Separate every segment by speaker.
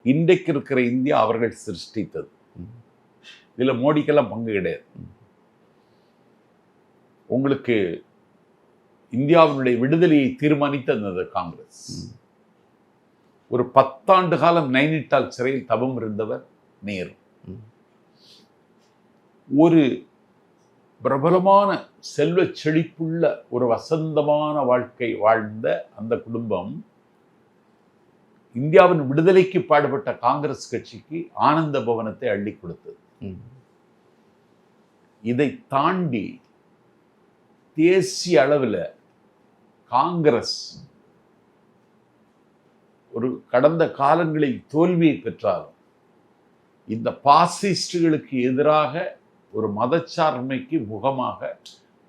Speaker 1: இன்றைக்கு இருக்கிற இந்தியா அவர்கள் சிருஷ்டித்தது. இதுல மோடிக்கெல்லாம் பங்கு கிடையாது. உங்களுக்கு இந்தியாவினுடைய விடுதலையை தீர்மானித்தது காங்கிரஸ். ஒரு 10 ஆண்டு காலம் நைனிட்டால் சிறையில் தவம் இருந்தவர் நேரு. ஒரு பிரபலமான செல்வ செழிப்புள்ள ஒரு வசந்தமான வாழ்க்கை வாழ்ந்த அந்த குடும்பம் இந்தியாவின் விடுதலைக்கு பாடுபட்ட காங்கிரஸ் கட்சிக்கு ஆனந்த பவனத்தை அள்ளி கொடுத்தது. இதை தாண்டி தேசிய அளவில் காங்கிரஸ் ஒரு கடந்த காலங்களில் தோல்வியை பெற்றாலும் இந்த பாசிஸ்டுகளுக்கு எதிராக ஒரு மதச்சார்மைக்கு முகமாக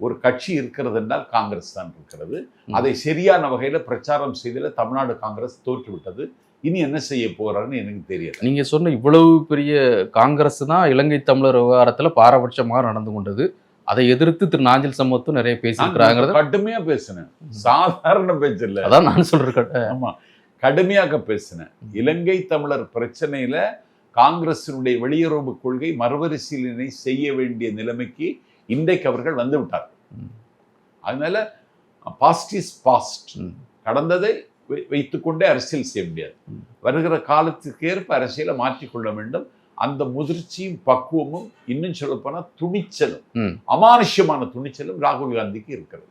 Speaker 1: ஒரு கட்சி இருக்கிறது என்றால் காங்கிரஸ் தான் இருக்கிறது. அதை சரியான வகையில் பிரச்சாரம் செய்ததில் தமிழ்நாடு காங்கிரஸ் தோற்றுவிட்டது. இனி என்ன செய்ய போறாருன்னு எனக்கு தெரியாது.
Speaker 2: நீங்க சொன்ன இவ்வளவு பெரிய காங்கிரஸ் தான் இலங்கை தமிழர் விவகாரத்துல பாரபட்சமாக நடந்து கொண்டது. அதை எதிர்த்து திரு நாஞ்சில் சம்பத்தும் நிறைய பேசியிருக்கிறாங்க.
Speaker 1: கடுமையா பேசினேன், சாதாரண பேச்சு இல்லை.
Speaker 2: அதான் நான் சொல்றேன்.
Speaker 1: ஆமா, கடுமையாக பேசினேன். இலங்கை தமிழர் பிரச்சனையில காங்கிரசினுடைய வெளியுறவு கொள்கை மறுபரிசீலனை செய்ய வேண்டிய நிலைமைக்கு இன்றைக்கு அவர்கள் வந்து விட்டார்கள். அதனால பாஸ்ட் இஸ் பாஸ்ட். கடந்ததை வைத்துக்கொண்டே அரசியல் செய்ய முடியாது. வருகிற காலத்துக்கு ஏற்ப அரசியலை மாற்றிக்கொள்ள வேண்டும். அந்த முதிர்ச்சியும் பக்குவமும் இன்னும் சொல்லப்போனா துணிச்சலும், அமானுஷ்யமான துணிச்சலும் ராகுல் காந்திக்கு இருக்கிறது.